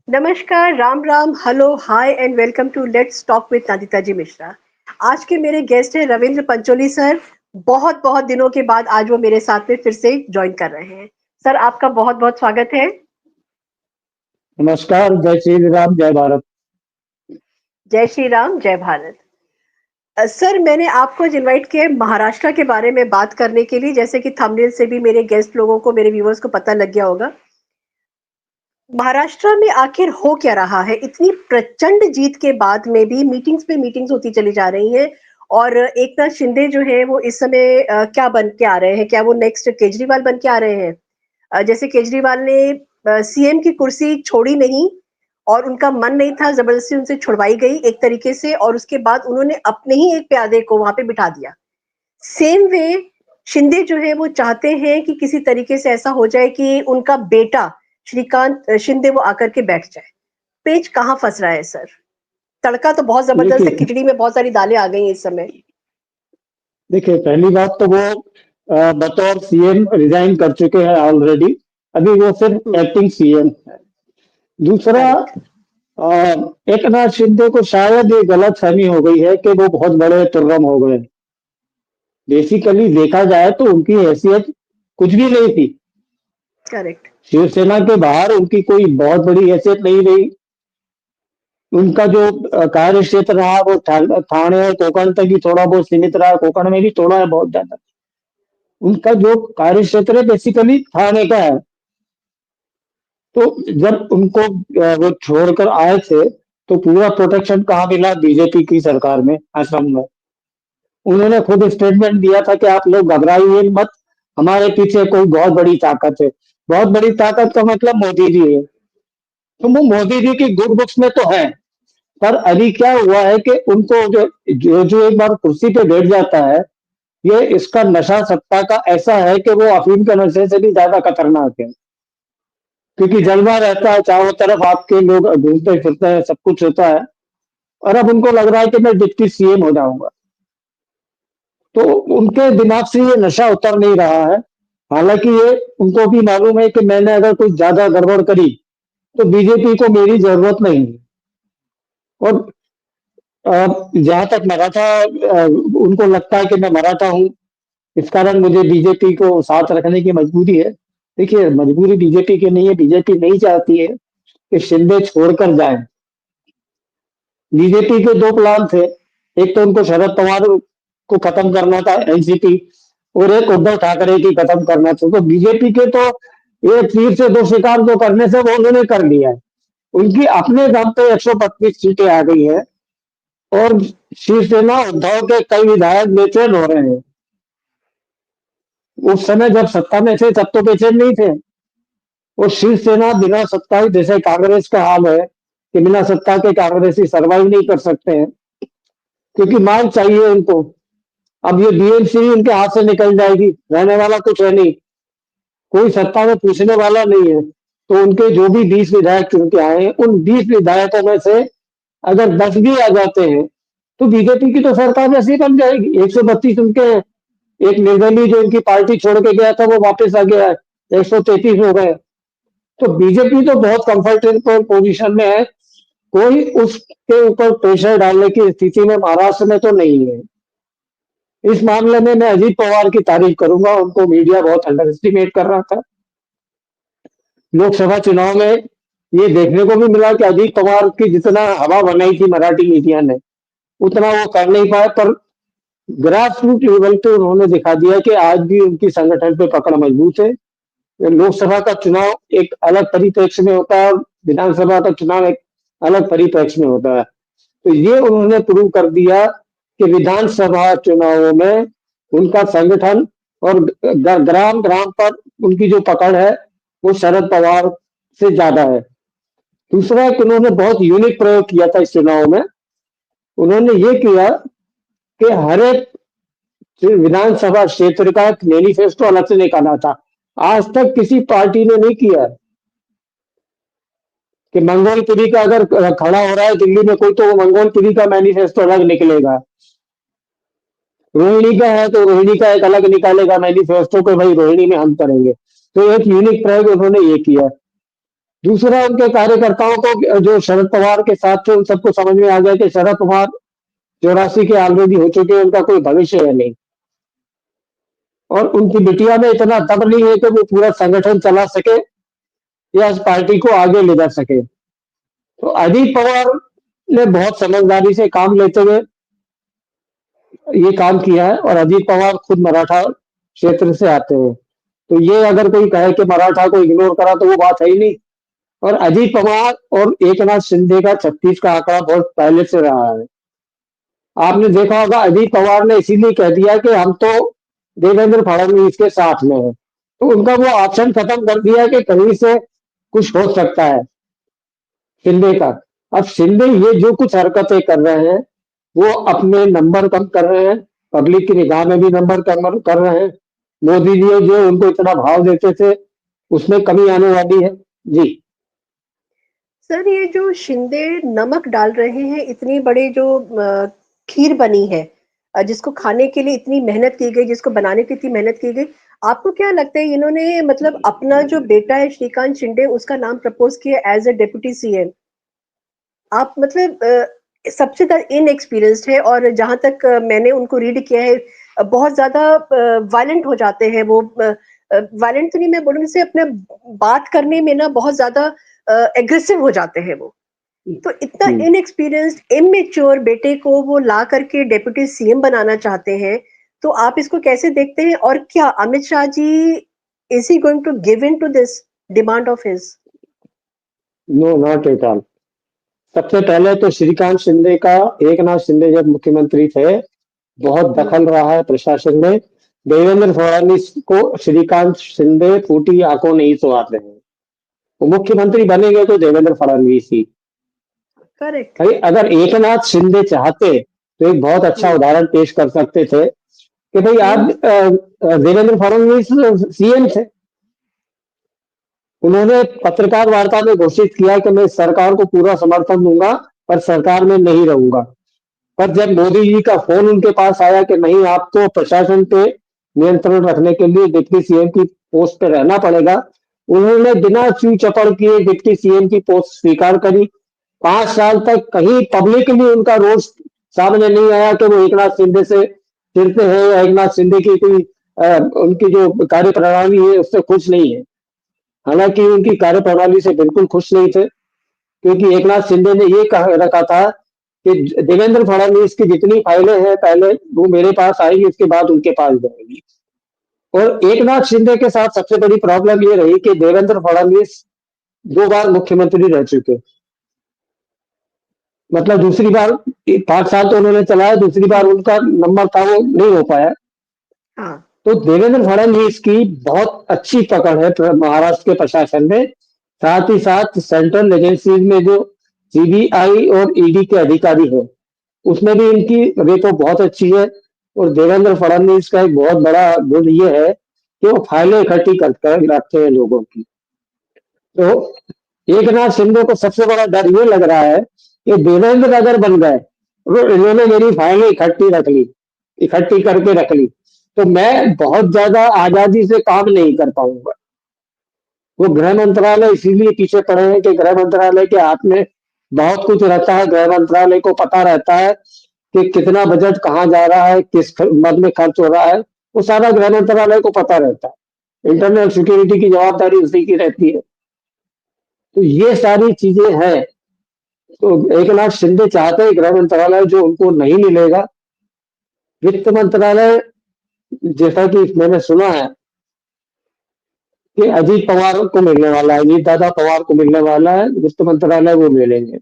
नमस्कार, Ram Ram, hello, hi and welcome to let's talk with Nadita ji Mishra. आज के मेरे गेस्ट हैं रविंद्र पंचोली सर। बहुत बहुत दिनों के बाद आज वो मेरे साथ में फिर से ज्वाइन कर रहे हैं। सर, आपका बहुत बहुत स्वागत है। नमस्कार। जय श्री राम, जय भारत। जय श्री राम, जय भारत। सर, मैंने आपको इनवाइट किया है महाराष्ट्र के बारे में बात करने के लिए, जैसे कि थंबनेल से भी मेरे गेस्ट लोगों को, मेरे व्यूअर्स को पता लग गया होगा। महाराष्ट्र में आखिर हो क्या रहा है? इतनी प्रचंड जीत के बाद में भी मीटिंग्स पे मीटिंग्स होती चली जा रही हैं। और एकनाथ शिंदे जो है वो इस समय क्या बन के आ रहे हैं? क्या वो नेक्स्ट केजरीवाल बन के आ रहे हैं? जैसे केजरीवाल ने सीएम की कुर्सी छोड़ी नहीं और उनका मन नहीं था, जबरदस्ती उनसे छुड़वाई गई एक तरीके से, और उसके बाद उन्होंने अपने ही एक प्यादे को वहां पे बिठा दिया। सेम वे शिंदे जो है वो चाहते हैं कि किसी तरीके से ऐसा हो जाए कि उनका बेटा श्रीकांत शिंदे वो आकर के बैठ जाए। पेच कहाँ फंस रहा है सर? तड़का तो बहुत जबरदस्त है, देखिए खिचड़ी में बहुत सारी दालें आ गई हैं इस समय। देखिए, पहली बात तो वो बतौर सीएम रिजाइन कर चुके हैं ऑलरेडी। अभी वो सिर्फ हम्म। एक्टिंग सीएम है। दूसरा, करेक्ट। अ, एकनाथ शिंदे को शायद ये गलतफहमी हो गई है कि वो बहुत बड़े तुर्गम हो गए। बेसिकली देखा जाए तो उनकी हैसियत कुछ भी नहीं थी। करेक्ट। शिवसेना के बाहर उनकी कोई बहुत बड़ी हैसियत नहीं रही। उनका जो कार्य क्षेत्र रहा वो थाने और कोंकण तक ही थोड़ा बहुत सीमित रहा। कोंकण में भी थोड़ा है, बहुत ज्यादा। उनका जो कार्य क्षेत्र है बेसिकली थाने का है। तो जब उनको वो छोड़कर आए थे तो पूरा प्रोटेक्शन कहाँ मिला? बीजेपी की सरकार में, असम में। उन्होंने खुद स्टेटमेंट दिया था कि आप लोग घबराइए मत, हमारे पीछे कोई बहुत बड़ी ताकत है। बहुत बड़ी ताकत का मतलब मोदी जी है। तो वो मोदी जी की गुड बुक्स में तो है। पर अभी क्या हुआ है कि उनको जो जो जो एक बार कुर्सी पे बैठ जाता है, ये इसका नशा सत्ता का ऐसा है कि वो अफीम के नशे से भी ज्यादा खतरनाक है। क्योंकि करेक्ट। जलवा रहता है, चारों तरफ आपके लोग घूमते फिरते हैं, सब कुछ होता है। और अब उनको लग रहा है कि मैं डिप्टी सीएम हो जाऊंगा। तो उनके दिमाग से ये नशा उतर नहीं रहा है। हालांकि ये उनको भी मालूम है कि मैंने अगर कुछ ज्यादा गड़बड़ करी तो बीजेपी को मेरी जरूरत नहीं है। और जहां तक मराठा, उनको लगता है कि मैं मराठा हूँ, इस कारण मुझे बीजेपी को साथ रखने की मजबूरी है। देखिए, मजबूरी बीजेपी की नहीं है। बीजेपी नहीं चाहती है कि शिंदे छोड़कर जाए। बीजेपी के दो प्लान थे। एक तो उनको शरद पवार को खत्म करना था, एनसीपी, और एक उद्धव ठाकरे की खत्म करना था। तो बीजेपी के तो ये तीर से दो शिकार जो करने से वो उन्होंने कर लिया है। उनकी अपने दम पे 125 सीटें आ गई है। और शिवसेना उद्धव के कई विधायक बेचैन हो रहे हैं। उस समय जब सत्ता में थे तब तो बेचैन नहीं थे। और शिवसेना बिना सत्ता ही, जैसे कांग्रेस का हाल है कि बिना सत्ता के कांग्रेसी सरवाइव नहीं कर सकते हैं, क्योंकि मांग चाहिए उनको। अब ये बीएमसी उनके हाथ से निकल जाएगी, रहने वाला कुछ है नहीं, कोई सत्ता में पूछने वाला नहीं है। तो उनके जो भी 20 विधायक चुन के आए हैं, उन 20 विधायकों में से अगर 10 भी आ जाते हैं तो बीजेपी की तो सरकार ऐसी बन जाएगी। 132 उनके हैं। एक निर्दलीय जो उनकी पार्टी छोड़ के गया था वो वापस आ गया है, 133 हो गए। तो बीजेपी तो बहुत कंफर्टेबल पोजीशन में है। कोई उसके ऊपर प्रेशर डालने की स्थिति में महाराष्ट्र में तो नहीं है। इस मामले में मैं अजीत पवार की तारीफ करूंगा। उनको मीडिया बहुत अंडर एस्टिमेट कर रहा था। लोकसभा चुनाव में ये देखने को भी मिला कि अजीत पवार की जितना हवा बनाई थी मराठी मीडिया ने, उतना वो कर नहीं पाए। पर ग्रास रूट लेवल पे उन्होंने दिखा दिया कि आज भी उनकी संगठन पे पकड़ मजबूत है। लोकसभा का चुनाव एक अलग परिप्रेक्ष्य में होता है और विधानसभा का चुनाव एक अलग परिप्रेक्ष्य में होता है। तो ये उन्होंने प्रूव कर दिया कि विधानसभा चुनावों में उनका संगठन और ग्राम ग्राम पर उनकी जो पकड़ है वो शरद पवार से ज्यादा है। दूसरा, एक उन्होंने बहुत यूनिक प्रयोग किया था इस चुनाव में। उन्होंने ये किया कि हर एक विधानसभा क्षेत्र का एक मैनिफेस्टो अलग से निकाला था। आज तक किसी पार्टी ने नहीं किया है कि मंगोलपुरी का अगर खड़ा हो रहा है दिल्ली में कोई, तो वो मंगोलपुरी का मैनिफेस्टो अलग निकलेगा। रोहिणी का है तो रोहिणी का एक अलग निकालेगा मैनिफेस्टो को, भाई रोहिणी में हम करेंगे। तो एक यूनिक प्रयोग उन्होंने ये किया। दूसरा, उनके कार्यकर्ताओं को जो शरद पवार के साथ थे, उन सबको समझ में आ गया कि शरद पवार 84 के ऑलरेडी हो चुके हैं, उनका कोई भविष्य है नहीं, और उनकी बिटिया में इतना दम नहीं है कि वो पूरा संगठन चला सके या इस पार्टी को आगे ले जा सके। तो अजीत पवार ने बहुत समझदारी से काम लेते हुए ये काम किया है, और अजीत पवार खुद मराठा क्षेत्र से आते हैं, तो ये अगर कोई कहे कि मराठा को इग्नोर करा तो वो बात है ही नहीं। और अजीत पवार और एकनाथ शिंदे का 36 का आंकड़ा बहुत पहले से रहा है। आपने देखा होगा, अजीत पवार ने इसीलिए कह दिया कि हम तो देवेंद्र फडणवीस के साथ में है, तो उनका वो ऑप्शन खत्म कर दिया कि कहीं से कुछ हो सकता है शिंदे का। अब शिंदे ये जो कुछ हरकतें कर रहे हैं, वो अपने नंबर कम कर रहे हैं, पब्लिक की निगाह में भी नंबर कम कर रहे हैं। मोदी जी जो उनको इतना भाव देते थे, उसमें कमी आने वाली है। जी। सर, ये जो शिंदे नमक डाल रहे हैं, इतनी बड़ी जो खीर बनी है, जिसको खाने के लिए इतनी मेहनत की गई, जिसको बनाने की इतनी मेहनत की गई, आपको क्या लगता है इन्होंने मतलब अपना जो बेटा है श्रीकांत शिंदे, उसका नाम प्रपोज किया एज अ डेप्यूटी सीएम? आप मतलब सबसे ज्यादा इनएक्सपीरियंस्ड है, और जहां तक मैंने उनको रीड किया है, बहुत ज्यादा वायलेंट हो जाते हैं वो। वायलेंट तो नहीं मैं बोलूंगी, से अपने बात करने में ना बहुत ज्यादा एग्रेसिव हो जाते हैं वो। तो इतना इनएक्सपीरियंस्ड इमेच्योर बेटे को वो ला करके डेप्यूटी सीएम बनाना चाहते हैं, तो आप इसको कैसे देखते हैं? और क्या Amit Shah ji, is he going to give in to this demand of his? No, not at all. सबसे पहले तो श्रीकांत शिंदे का, एकनाथ शिंदे जब मुख्यमंत्री थे, बहुत दखल रहा है प्रशासन में। देवेंद्र फडणवीस को श्रीकांत शिंदे फूटी आंखों नहीं सुहाते हैं। वो मुख्यमंत्री बनेंगे तो देवेंद्र फडणवीस ही। करेक्ट। भाई, अगर एकनाथ शिंदे चाहते तो एक बहुत अच्छा उदाहरण पेश कर सकते थे कि भाई आज देवेंद्र फडणवीस सीएम थे, उन्होंने पत्रकार वार्ता में घोषित किया कि मैं इस सरकार को पूरा समर्थन दूंगा, पर सरकार में नहीं रहूंगा। पर जब मोदी जी का फोन उनके पास आया कि नहीं, आपको प्रशासन पे नियंत्रण रखने के लिए डिप्टी सीएम की पोस्ट पे रहना पड़ेगा, उन्होंने बिना चू चपड़ किए डिप्टी सीएम की पोस्ट स्वीकार करी। 5 साल तक कहीं पब्लिकली उनका रोष सामने नहीं आया कि वो एकनाथ शिंदे से चिढ़ते हैं या एकनाथ शिंदे की कोई उनकी जो कार्य प्रणाली है उससे खुश नहीं है। हालांकि उनकी कार्य प्रणाली से बिल्कुल खुश नहीं थे, क्योंकि एकनाथ शिंदे ने ये कह रखा था कि देवेंद्र फडणवीस की जितनी फाइलें हैं पहले वो मेरे पास आएगी, उसके बाद उनके पास जाएगी। और एकनाथ शिंदे के साथ सबसे बड़ी प्रॉब्लम ये रही कि देवेंद्र फडणवीस 2 बार मुख्यमंत्री रह चुके, मतलब दूसरी बार 5 साल तो उन्होंने चलाया, दूसरी बार उनका नंबर था वो नहीं हो पाया। हाँ। तो देवेंद्र फडणवीस की बहुत अच्छी पकड़ है महाराष्ट्र के प्रशासन में, साथ ही साथ सेंट्रल एजेंसीज में जो सीबीआई और ईडी के अधिकारी हैं, उसमें भी इनकी रेतो बहुत अच्छी है। और देवेंद्र फडणवीस का एक बहुत बड़ा गुण ये है कि वो फाइलें इकट्ठी कर रखते हैं लोगों की। तो एकनाथ शिंदे को सबसे बड़ा डर ये लग रहा है कि देवेंद्र अगर बन गए, तो इन्होंने मेरी फाइलें इकट्ठी करके रख ली, तो मैं बहुत ज्यादा आजादी से काम नहीं कर पाऊंगा। वो गृह मंत्रालय इसीलिए पीछे पड़े हैं कि गृह मंत्रालय के हाथ में बहुत कुछ रहता है। गृह मंत्रालय को पता रहता है कि कितना बजट कहाँ जा रहा है, किस मद में खर्च हो रहा है, वो सारा गृह मंत्रालय को पता रहता है। इंटरनल सिक्योरिटी की जवाबदारी उसी की रहती है। तो ये सारी चीजें हैं। तो एकनाथ शिंदे चाहते हैं गृह मंत्रालय जो उनको नहीं मिलेगा। वित्त मंत्रालय, जैसा कि मैंने सुना है कि अजीत पवार को मिलने वाला है, अजीत दादा पवार को मिलने वाला है वित्त मंत्रालय, वो मिलेंगे।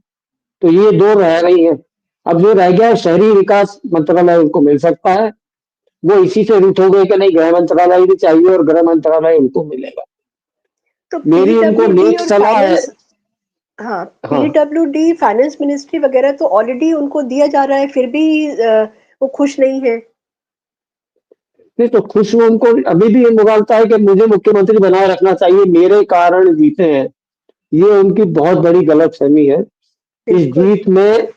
तो ये दो रह रही है। अब जो रह गया है शहरी विकास मंत्रालय, उनको मिल सकता है। वो इसी से रूठ हो गए कि नहीं, गृह मंत्रालय भी चाहिए और गृह मंत्रालय उनको मिलेगा। तो मेरी उनको पीडब्ल्यूडी नेक और सलाह है। फाइनेंस, हाँ, हाँ, पीडब्ल्यूडी फाइनेंस मिनिस्ट्री वगैरह तो ऑलरेडी उनको दिया जा रहा है, फिर भी वो खुश नहीं है। नहीं तो खुश हूं, उनको अभी भी ये मुगालता है कि मुझे मुख्यमंत्री बनाए रखना चाहिए, मेरे कारण जीते हैं। ये उनकी बहुत बड़ी गलतफहमी है। इस बिल्कुल। जीत में।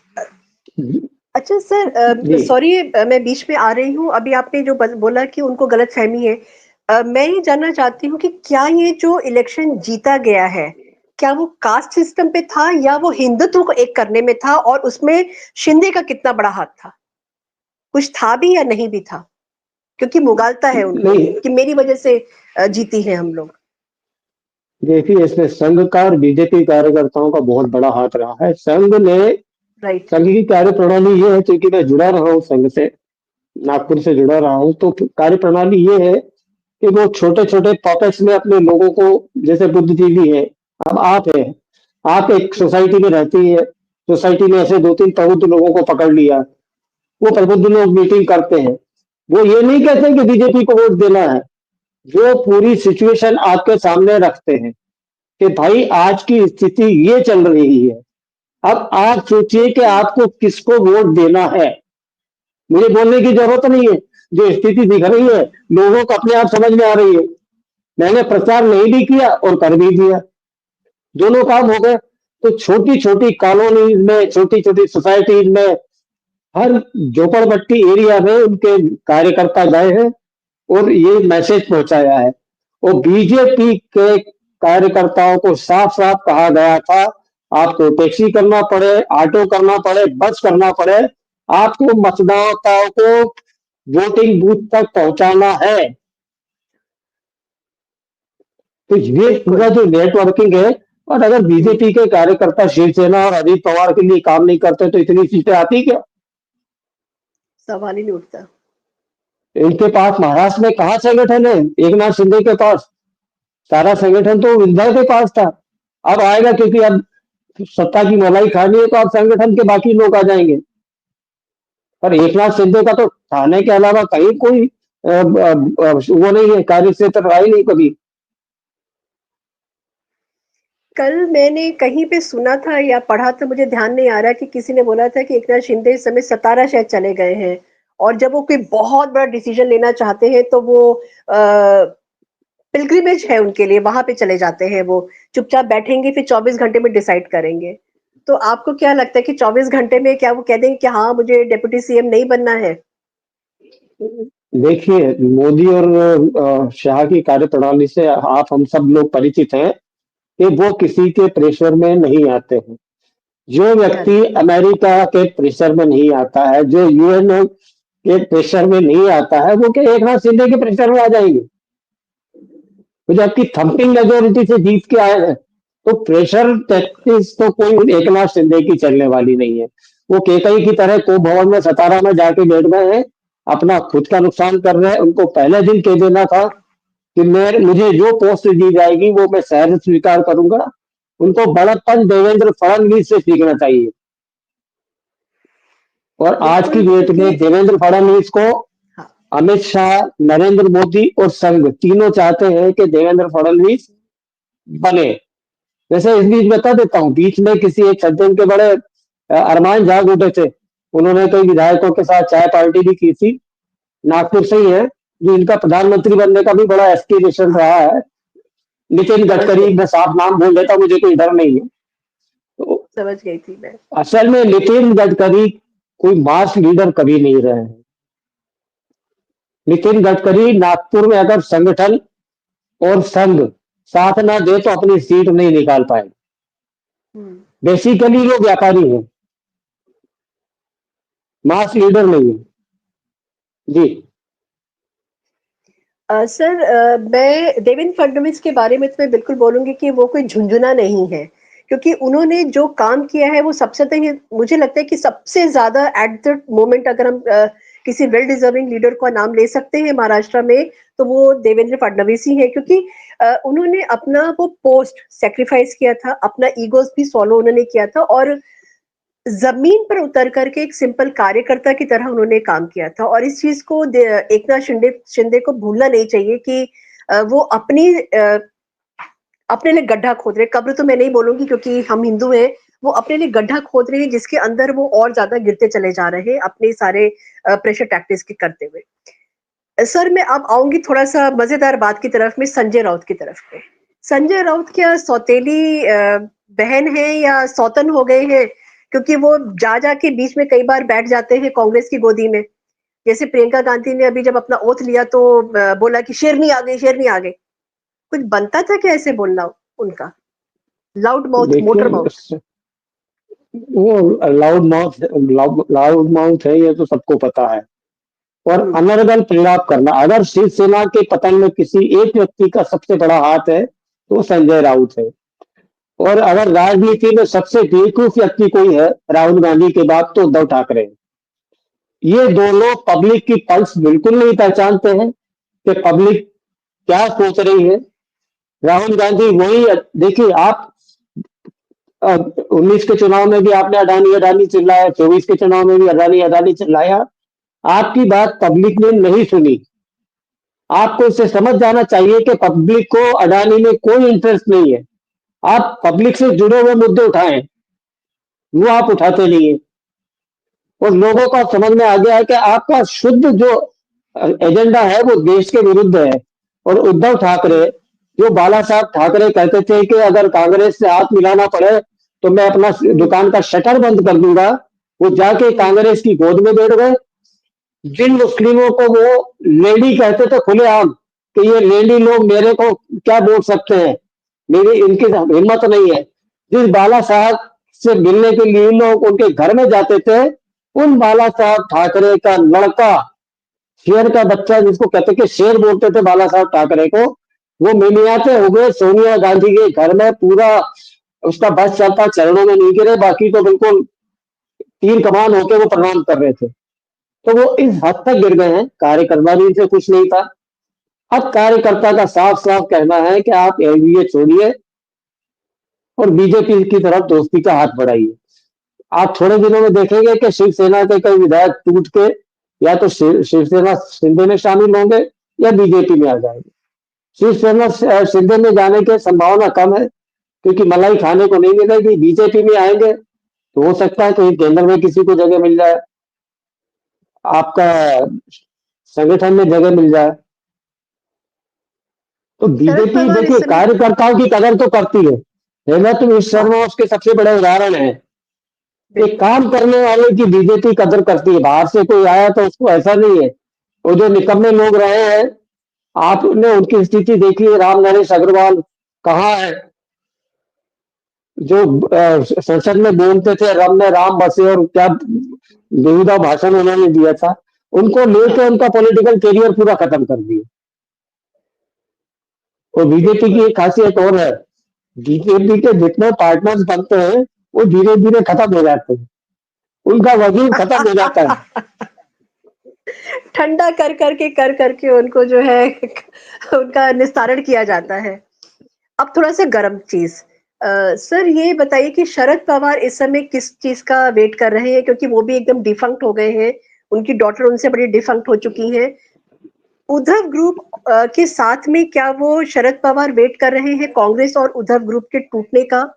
अच्छा सर, जी। सॉरी, मैं बीच में आ रही हूँ। अभी आपने जो बोला कि उनको गलतफहमी है, मैं ये जानना चाहती हूँ कि क्या ये जो इलेक्शन जीता गया है, क्या वो कास्ट सिस्टम पे था या वो हिंदुत्व को एक करने में था, और उसमें शिंदे का कितना बड़ा हाथ था? कुछ था भी या नहीं भी था? क्योंकि मुगालता है उनको नहीं, कि मेरी वजह से जीती हैं हम लोग। देखिए इसमें संघ का और बीजेपी कार्यकर्ताओं का बहुत बड़ा हाथ रहा है। राइट। संघ की कार्य प्रणाली ये है, क्योंकि मैं जुड़ा रहा हूँ संघ से, नागपुर से जुड़ा रहा हूँ, तो कार्य प्रणाली ये है कि वो छोटे छोटे पॉकेट्स में अपने लोगों को, जैसे बुद्धिजीवी है, अब आप है, आप एक सोसाइटी में रहती है, सोसाइटी में ऐसे दो तीन प्रबुद्ध लोगों को पकड़ लिया, वो प्रबुद्ध लोग मीटिंग करते हैं, वो ये नहीं कहते कि बीजेपी को वोट देना है, वो पूरी सिचुएशन आपके सामने रखते हैं कि भाई आज की स्थिति ये चल रही है, अब आप सोचिए कि आपको किसको वोट देना है। मुझे बोलने की जरूरत नहीं है, जो स्थिति दिख रही है लोगों को अपने आप समझ में आ रही है। मैंने प्रचार नहीं भी किया और कर भी दिया, दोनों काम हो गए। तो छोटी छोटी कॉलोनीज में, छोटी छोटी सोसाइटीज में, हर झोपड़पट्टी एरिया में उनके कार्यकर्ता गए हैं और ये मैसेज पहुंचाया है। और बीजेपी के कार्यकर्ताओं को साफ साफ कहा गया था, आपको टैक्सी करना पड़े, ऑटो करना पड़े, बस करना पड़े, आपको मतदाताओं को वोटिंग बूथ तक पहुंचाना है। तो ये पूरा बिल्कुल। जो नेटवर्किंग है, और अगर बीजेपी के कार्यकर्ता शिवसेना और अजीत पवार के लिए काम नहीं करते तो इतनी सीटें आती क्या? सवाल ही नहीं उठता। इनके पास महाराष्ट्र में कहाँ संगठन है? एक नाथ शिंदे के पास सारा संगठन तो विधायक के पास था। अब आएगा, क्योंकि अब सत्ता की मलाई खानी है, तो अब संगठन के बाकी लोग आ जाएंगे। पर एक नाथ शिंदे का तो थाने के अलावा कहीं कोई वो नहीं है, कार्य क्षेत्र रहा ही नहीं कभी। कल मैंने कहीं पे सुना था या पढ़ा था, मुझे ध्यान नहीं आ रहा, कि किसी ने बोला था कि एकनाथ शिंदे इस समय सतारा शायद चले गए हैं, और जब वो कोई बहुत बड़ा डिसीजन लेना चाहते हैं तो वो पिलग्रिमेज है उनके लिए, वहां पे चले जाते हैं, वो चुपचाप बैठेंगे, फिर 24 घंटे में डिसाइड करेंगे। तो आपको क्या लगता है कि 24 घंटे में क्या वो कह देंगे कि हाँ मुझे डेप्यूटी सीएम नहीं बनना है? देखिए, मोदी और शाह की कार्यप्रणाली से आप हम सब लोग परिचित हैं कि वो किसी के प्रेशर में नहीं आते हैं। जो व्यक्ति करेक्ट। अमेरिका के प्रेशर में नहीं आता है, जो यूएनओ के प्रेशर में नहीं आता है, वो क्या एक नाथ शिंदे के प्रेशर में आ जाएंगे? तो जबकि थंपिंग मेजोरिटी से जीत के आए हैं, तो प्रेशर टैक्टिक्स तो कोई एक नाथ शिंदे की चलने वाली नहीं है। वो केकई की तरह को भवन में, सतारा में जाके बैठ गए हैं, अपना खुद का नुकसान कर रहे हैं। उनको पहले दिन कह देना था कि मैं, मुझे जो पोस्ट दी जाएगी वो मैं सहर्ष स्वीकार करूंगा। उनको बड़प्पन देवेंद्र फडणवीस से सीखना चाहिए। और आज की बिल्कुल, डेट क्योंकि में देवेंद्र फडणवीस को हाँ। अमित शाह, नरेंद्र मोदी और संघ तीनों चाहते हैं कि देवेंद्र फडणवीस बने। वैसे इस बीच बता देता हूँ, बीच में किसी एक सज्जन के बड़े अरमान जाग उठे थे। उन्होंने कई विधायकों के साथ चाय पार्टी भी की थी, नागपुर से ही है, जो इनका प्रधानमंत्री बनने का भी बड़ा एस्पिरेशन रहा है। नितिन समझ गडकरी, गई। मैं साफ नाम बोल देता, मुझे कोई डर नहीं है। तो समझ गई थी मैं। असल में नितिन गडकरी कोई मास लीडर कभी नहीं रहे हैं। नितिन गडकरी नागपुर में अगर संगठन और संघ साथ ना दे तो अपनी सीट नहीं निकाल पाए। हम्म। बेसिकली वो व्यापारी है, मास लीडर नहीं है। जी। सर, मैं देवेंद्र फडणवीस के बारे में तो मैं बिल्कुल बोलूंगी कि वो कोई झुंझुना नहीं है, क्योंकि उन्होंने जो काम किया है वो सबसे मुझे लगता है कि सबसे ज्यादा एट द मोमेंट, अगर हम किसी वेल डिजर्विंग लीडर का नाम ले सकते हैं महाराष्ट्र में, तो वो देवेंद्र फडणवीस ही है, क्योंकि उन्होंने अपना वो पोस्ट सेक्रीफाइस किया था, अपना ईगोस भी सॉल्व उन्होंने किया था, और जमीन पर उतर करके एक सिंपल कार्यकर्ता की तरह उन्होंने काम किया था। और इस चीज को एकनाथ शिंदे शिंदे को भूलना नहीं चाहिए कि वो अपने लिए गड्ढा खोद रहे, कब्र तो मैं नहीं बोलूंगी क्योंकि हम हिंदू हैं, वो अपने लिए गड्ढा खोद रहे हैं जिसके अंदर वो और ज्यादा गिरते चले जा रहे हैं अपने सारे प्रेशर टैक्टिक्स के करते हुए। सर, मैं अब आऊंगी थोड़ा सा मजेदार बात की तरफ में, संजय राउत की तरफ पे। संजय राउत क्या सौतेली बहन है या सौतन हो गए हैं? क्योंकि वो जा जाके बीच में कई बार बैठ जाते हैं कांग्रेस की गोदी में। जैसे प्रियंका गांधी ने अभी जब अपना ओथ लिया तो बोला कि शेरनी आ गई, शेरनी आ गई। कुछ बनता था क्या ऐसे बोलना उनका? Loud mouth, motor mouth. देखिए वो लाउड माउथ है, ये तो सबको पता है। और हम्म। अनर्गल प्रलाप करना, अगर शिवसेना के पतन में किसी एक व्यक्ति का सबसे बड़ा हाथ है तो संजय राउत है। और अगर राजनीति में सबसे बेवकूफ व्यक्ति कोई है राहुल गांधी के बाद तो उद्धव ठाकरे हैं। ये दोनों पब्लिक की पल्स बिल्कुल नहीं पहचानते हैं कि पब्लिक क्या सोच रही है। राहुल गांधी वही, देखिए आप 19 के चुनाव में भी आपने अडानी अडानी चिल्लाया, 24 के चुनाव में भी अडानी अडानी चिल्लाया, आपकी बात पब्लिक ने नहीं सुनी। आपको इसे समझ जाना चाहिए कि पब्लिक को अडानी में कोई इंटरेस्ट नहीं है। आप पब्लिक से जुड़े हुए मुद्दे उठाएं, वो आप उठाते नहीं है। और लोगों का समझ में आ गया है कि आपका शुद्ध जो एजेंडा है वो देश के विरुद्ध है। और उद्धव ठाकरे, जो बाला साहब ठाकरे कहते थे कि अगर कांग्रेस से हाथ मिलाना पड़े तो मैं अपना हम्म। दुकान का शटर बंद कर दूंगा, वो जाके हम्म। कांग्रेस की गोद में बैठ गए। जिन मुस्लिमों को वो लेडी कहते थे खुलेआम कि ये लेडी लोग मेरे को क्या बोल सकते हैं, मेरी इनकी हिम्मत नहीं है, जिस बाला साहब से मिलने के लिए लोग उनके घर में जाते थे, उन बाला साहब ठाकरे का लड़का, शेर का बच्चा जिसको कहते कि शेर बोलते थे बाला साहब ठाकरे को, वो मिमियाते हुए सोनिया गांधी के घर में पूरा उसका बस चलता, चरणों में नहीं गिरे, बाकी तो बिल्कुल तीर कमान होके वो प्रणाम कर रहे थे। तो वो इस हद तक गिर गए हैं, कार्यकर्ता भी इनसे कुछ नहीं था। अब कार्यकर्ता का साफ साफ कहना है कि आप एनडीए छोड़िए और बीजेपी की तरफ दोस्ती का हाथ बढ़ाइए। आप थोड़े दिनों में देखेंगे कि शिवसेना के कई विधायक टूट के या तो शिवसेना शिंदे में शामिल होंगे या बीजेपी में आ जाएंगे। शिवसेना शिंदे में जाने की संभावना कम है, क्योंकि मलाई खाने को नहीं मिलेगी। बीजेपी में आएंगे तो हो सकता है कहीं केंद्र में किसी को जगह मिल जाए, आपका संगठन में जगह मिल जाए। तो शरद बीजेपी पवार इस देखिए समय। कार्यकर्ताओं की कदर तो करती है। हेमंत विश्व हाँ। शर्मा उसके सबसे बड़े उदाहरण है। एक बिल्कुल। काम करने वाले की बीजेपी कदर करती है, बाहर से कोई आया तो उसको ऐसा नहीं है। वो जो निकम्मे लोग रहे हैं, आपने उनकी स्थिति देखी है। राम नरेश अग्रवाल कहाँ है, जो संसद में बोलते थे रम में राम बसे, और क्या बेहुदा भाषण उन्होंने दिया था, उनको लेकर उनका पॉलिटिकल करियर पूरा खत्म कर दिया। और बीजेपी की बिल्कुल। एक खासियत और है, बीजेपी के जितने पार्टनर्स बनते हैं वो धीरे धीरे खत्म हो जाते हैं, उनका वजूद खत्म हो जाता है। ठंडा कर करके उनको जो है उनका निस्तारण किया जाता है। अब थोड़ा-सा गरम चीज़। सर ये बताइए कि शरद पवार इस समय किस चीज़ का वेट कर रहे हैं? क्योंकि वो भी एकदम डिफंक्ट हो गए हैं। उनकी डॉटर उनसे बड़ी डिफंक्ट हो चुकी हैं। उद्धव ग्रुप के साथ में क्या वो शरद पवार वेट कर रहे हैं कांग्रेस और उद्धव ग्रुप के टूटने का?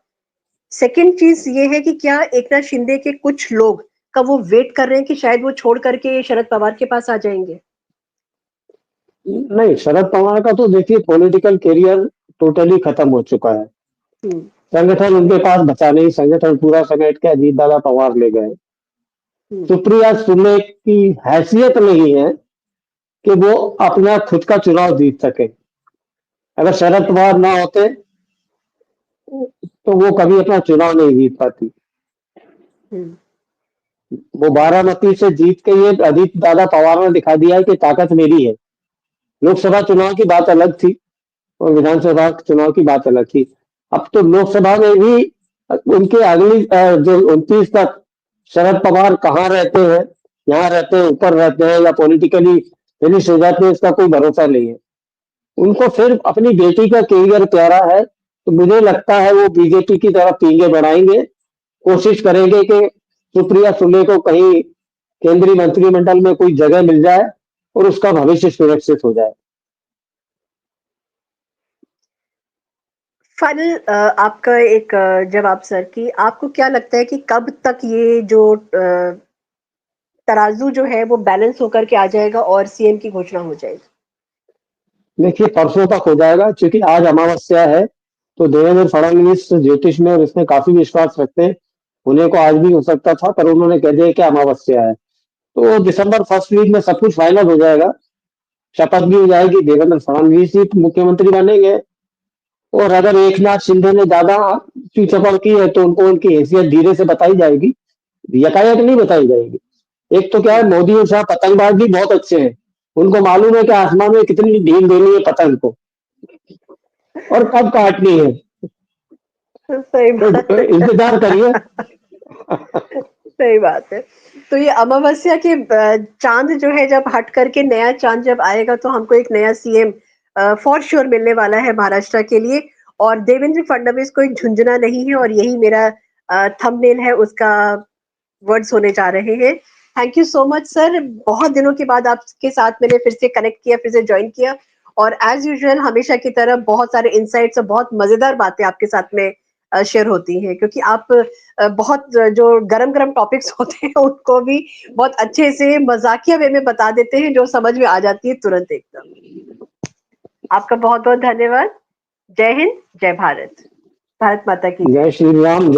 सेकंड चीज़ ये है कि क्या एकनाथ शिंदे के कुछ लोग का वो वेट कर रहे हैं कि शायद वो छोड़ करके शरद पवार के पास आ जाएँगे? नहीं, शरद पवार का तो देखिए पॉलिटिकल करियर टोटली खत्म हो चुका है। हुँ। संगठन उनके पास बचा नहीं, संगठन पूरा समेट के अजीत दादा पवार ले गए। हुँ। सुप्रिया सुले की हैसियत नहीं है कि वो अपना खुद का चुनाव जीत सके। अगर शरद पवार ना होते तो वो कभी अपना चुनाव नहीं जीत पाती। हुँ। वो बारामती से जीत के ये अजीत दादा पवार ने दिखा दिया है कि ताकत मेरी है। लोकसभा चुनाव की बात अलग थी और विधानसभा चुनाव की बात अलग थी। अब तो लोकसभा में भी उनके अगली जो 29 तक शरद पवार कहाँ रहते हैं, यहाँ रहते हैं, ऊपर रहते हैं या पॉलिटिकली फिनिश हो जाते हैं, इसका कोई भरोसा नहीं है। उनको सिर्फ अपनी बेटी का करियर प्यारा है, तो मुझे लगता है वो बीजेपी की तरफ पींगे बढ़ाएंगे, कोशिश करेंगे कि सुप्रिया सुले को कहीं केंद्रीय मंत्रिमंडल में कोई जगह मिल जाए और उसका भविष्य सुरक्षित हो जाए। फाइनल आपका एक जवाब सर कि आपको क्या लगता है कि कब तक ये जो तराजू जो है वो बैलेंस होकर के आ जाएगा और सीएम की घोषणा हो जाएगी? देखिए परसों तक हो जाएगा, क्योंकि आज अमावस्या है। तो देवेंद्र फडणवीस ज्योतिष में और इसमें काफी विश्वास रखते हैं। उन्हें को आज भी हो सकता था, पर उन्होंने कह दिया कि अमावस्या है। तो दिसंबर फर्स्ट वीक में सब कुछ फाइनल हो जाएगा, शपथ भी हो जाएगी, देवेंद्र फडणवीस ही मुख्यमंत्री बनेंगे। और अगर एकनाथ शिंदे ने ज्यादा चूचपड़ की है तो उनको उनकी हैसियत धीरे से बताई जाएगी, यकायक नहीं बताई जाएगी। एक तो क्या है, मोदी और शाह पतंगबाज भी बहुत अच्छे हैं, उनको मालूम है कि आसमान में कितनी ढील देनी है पतंग को और कब काटनी है। सही बात तो है। इंतजार करिए। सही बात है। तो ये अमावस्या के चांद जो है जब हट करके नया चांद जब आएगा तो हमको एक नया सीएम फॉर श्योर मिलने वाला है महाराष्ट्र के लिए, और देवेंद्र फडणवीस कोई झुंझुना नहीं है, और यही मेरा थंबनेल है उसका, वर्ड्स होने जा रहे हैं। Thank you so much sir, बहुत दिनों के बाद आपके साथ मैंने फिर से कनेक्ट किया, फिर से ज्वाइन किया, और एज यूजुअल हमेशा की तरह बहुत सारे इंसाइट्स और बहुत मजेदार बातें आपके साथ में शेयर होती हैं, क्योंकि आप बहुत जो गरम गरम टॉपिक्स होते हैं उनको भी बहुत अच्छे से मजाकिया वे में बता देते हैं, जो समझ में आ जाती है तुरंत एकदम। आपका बहुत बहुत धन्यवाद। जय हिंद, जय भारत, भारत माता की जय। जय श्री राम।